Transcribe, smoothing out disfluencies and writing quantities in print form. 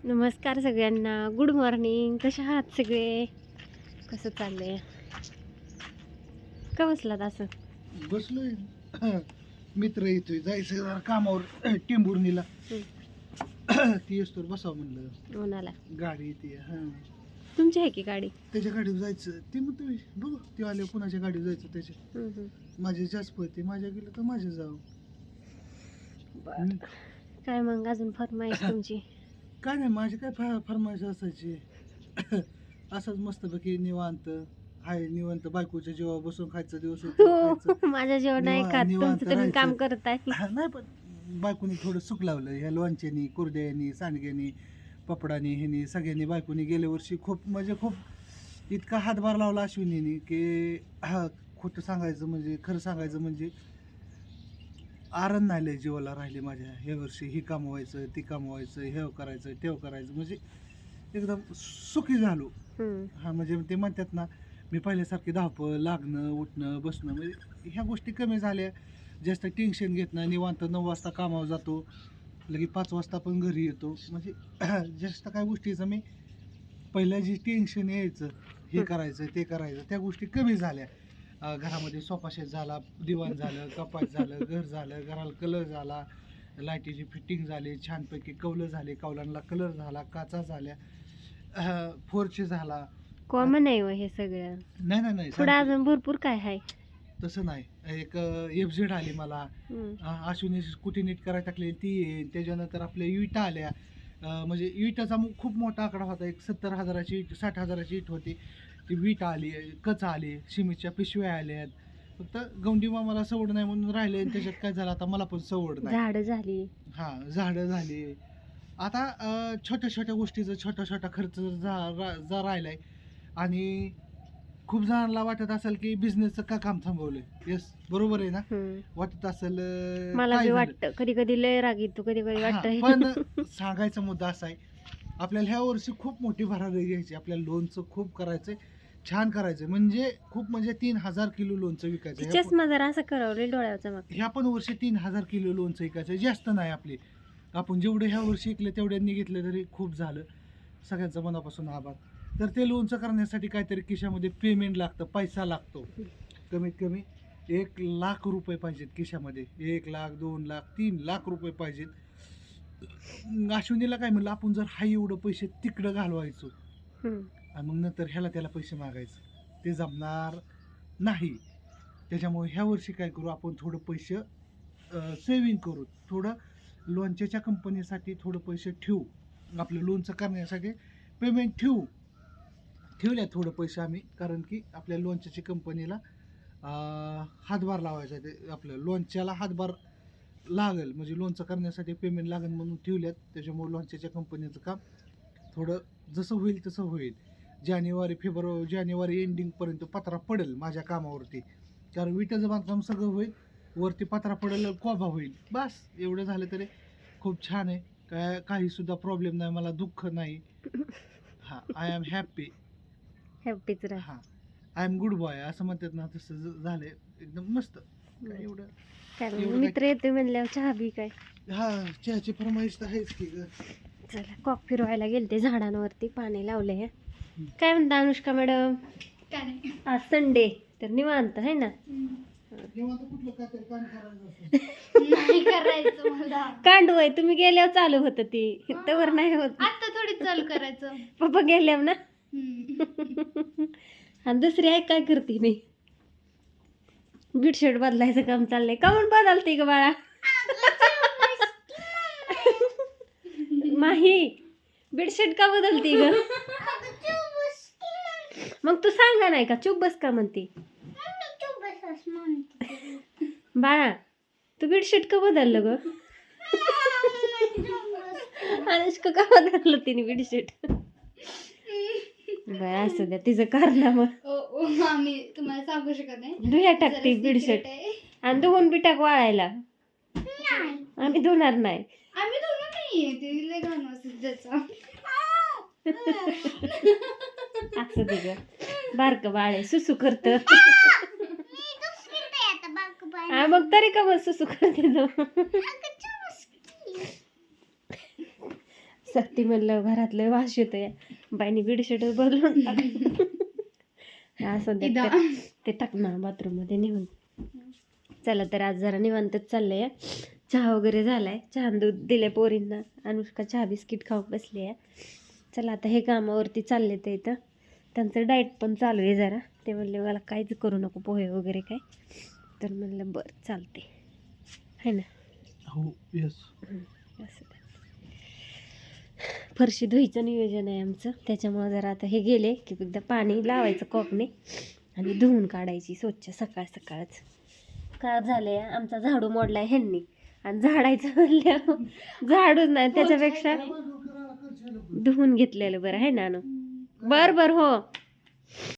नमस्कार सगळ्यांना, good morning. कशा आहात सगळे? कसं चाललंय? का बसलात असं? बसलोय. मित्र येतोय जायचं जरा कामावर टेंभुर्णीला. ती असतो बसावं म्हणलं. उन्हाला गाडी येते तुमची आहे की गाडी? त्याच्या गाडीवर जायचं ते म्हणतोय बघू ते आले कुणाच्या गाडीवर जायचं त्याच्या. माझे जास्त पळते माझ्या गेलं तर माझे जाऊ. काय मग अजून फरमाईश तुमची? काय नाही माझी काय फरमाईश असायची. असंच मस्तपैकी निवांत हाय निवांत बायकोच्या जेव्हा बसून खायचं दिवस माझ्या जेवण नाही खात तुमचं तुम्ही काम करताय. नाही पण बायकोनी थोडं सुख लावलं ह्या लोणच्यानी कुरड्यानी सांडग्यानी पपडानी ह्यानी सगळ्यांनी बायकोनी गेल्या वर्षी खूप म्हणजे खूप इतका हातभार लावला अश्विनीने की खोटं सांगायचं म्हणजे खरं सांगायचं म्हणजे आरण नाही लय जीवाला राहिले माझ्या. ह्या वर्षी ही कामवायचं ती कामवायचं हे करायचं तेव करायचं म्हणजे एकदम सुखी झालो. हा म्हणजे ते म्हणतात ना मी पहिल्यासारखी धावपळ लागणं उठणं बसणं म्हणजे ह्या गोष्टी कमी झाल्या. जास्त टेन्शन घेत नाही निवांत 9 वाजता कामावर जातो लगे 5 वाजता पण घरी येतो म्हणजे जास्त काय गोष्टीचं मी पहिल्या जे टेन्शन यायचं हे करायचं ते करायचं त्या गोष्टी कमी झाल्या. घरामध्ये सोफा सेट झाला दिवाण झालं कपाट झालं घर झालं घराला कलर झाला लाईटीची फिटिंग झाली छानपैकी कौलं झाले कौलांना कलर झाला काचा झाल्या फोरचे झाला. कॉमन आहे हो हे सगळं. नाही नाही नाही पुढे अजून भरपूर काय आहे तसं नाही. एक FZ आली मला अश्विनी स्कूटी नीट करायला टाकली ती येईल. त्याच्यानंतर आपल्या विटा आल्या. म्हणजे विटाचा खूप मोठा आकडा होता एक 70,000ची ईट 60,000ची ईट होती ती वीट आली कच आली सिमेंटच्या पिशव्या आल्यात. फक्त गौंडी मामाला सवड नाही म्हणून राहिले आणि त्याच्यात काय झालं आता मला पण सवड नाही. झाडं झाली झाडं झाली. आता छोट्या छोट्या गोष्टीचा छोटा खर्च जा राहिलाय आणि खूप जणांना वाटत असेल की बिझनेसचं का काम थांबवलंय. यस बरोबर आहे ना वाटत असेल. मला वाटतं कधी कधी लय राग येतो कधी कधी वाटतं. पण सांगायचा मुद्दा असा आहे आपल्याला ह्या वर्षी खूप मोठी भरारी घ्यायची. आपल्याला लोणचं खूप करायचंय छान करायचं म्हणजे खूप म्हणजे 3,000 किलो लोणचं विकायचं. चष्मा जरा असं करावं डोळ्याचा मग ह्या पण वर्षी 3,000 किलो लोणचं विकायचं जास्त नाही आपले. आपण जेवढे ह्या वर्षी विकले तेवढ्यांनी घेतले तरी खूप झालं. सगळ्यांचं मनापासून आभार. तर ते लोणचं करण्यासाठी काहीतरी खिशामध्ये पेमेंट लागतं पैसा लागतो. कमीत कमी 1,00,000 रुपये पाहिजेत खिशामध्ये. 1 लाख 2 लाख 3 लाख रुपये पाहिजेत. अश्विनीला काय म्हणलं आपण जर हाय एवढं पैसे तिकडं घालवायचो आणि मग नंतर ह्याला त्याला पैसे मागायचं ते जमणार नाही. त्याच्यामुळे ह्या वर्षी काय करू आपण थोडं पैसे सेविंग करू. थोडं लोणच्याच्या कंपनीसाठी थोडं पैसे ठेवू. आपलं लोणचं करण्यासाठी पेमेंट ठेवल्या थोडं पैसे आम्ही कारण की आपल्या लोणच्याच्या कंपनीला हातभार लावायचा ते आपलं लोणच्याला हातभार लागेल म्हणजे लोणचं करण्यासाठी पेमेंट लागेल म्हणून ठेवल्यात. त्याच्यामुळे लोणच्याच्या कंपनीचं काम थोडं जसं होईल तसं होईल. जानेवारी एंडिंगपर्यंत पत्रा पडेल माझ्या कामावरती कारण विटाचं बांधकाम सगळं होईल वरती पत्रा पडेल कोबा होईल बस एवढं झालं तरी खूप छान आहे. काही सुद्धा प्रॉब्लेम नाही मला दुःख नाही. आय एम हॅपीच राहा. आय एम गुड बॉय असं म्हणतात ना तसं झालंय एकदम मस्त. काय एवढं काय मित्र येते म्हणल्यावर चहा बी काय चहाची फरमाईश तर आहेच की ग. चला कॉक फिरवायला गेलते झाडांवरती पाणी लावले. काय म्हणता अनुष्का मॅडम? आज संडे तर निवांत आहे ना. कांडू आहे तुम्ही गेल्यावर चालू होतं ती तवर नाही होत आता थोडी चालू करायचं. पप्पा गेल्यावर ना. आणि दुसरी आहे काय करते मी बेडशीट बदलायचं काम चाललंय. काऊन बदलते ग बाळा? माही बेडशीट का बदलते ग? मग तू सांगा नाही का चुप बस का म्हणते बाळा तू बेडशीट का बदललं ग? अनुष्का का बदललं तिने बेडशीट? बरं असू द्या तिचं कारनामं. आम्ही तुम्हाला सांगू शकत नाही. धुया टाकते बेडशीट आणि धुवून बी टाक वाळायला. आम्ही धुणार नाही. आम्ही धुणार नाहीये ते लय घाण असेल त्याचा. असं दे ग बारक बाळ आहे सुसू करत. मग तरी का मग सुसू करते सत्ती म्हणलं घरातलं वास येतोय, बाईने बेडशीट बदलून टाकलं. असं इदा. ते टाकणार बाथरूममध्ये नेऊन. चला तर आज जरा निवांतच चाललंय. चहा वगैरे झालाय, चहा दूध दिले पोरींना. अनुष्का चहा बिस्किट खाऊन बसली आहे. चला आता हे कामावरती चालले ते इथं. त्यांचं डाएट पण चालू आहे जरा. ते म्हणले मला काहीच करू नको पोहे वगैरे काय. तर म्हणलं बरं चालते है ना. हो यस. असं फरशी धुईचं नियोजन आहे आमचं, त्याच्यामुळं जरा आता हे गेले की एकदा पाणी लावायचं कॉकने आणि धुवून काढायची स्वच्छ सकाळ सकाळच. काय झालंय आमचा झाडू मोडलाय ह्यांनी, आणि झाडायचं म्हणलं झाडूच नाही, त्याच्यापेक्षा धुवून घेतलेलं बरं आहे ना. बरं बरं हो.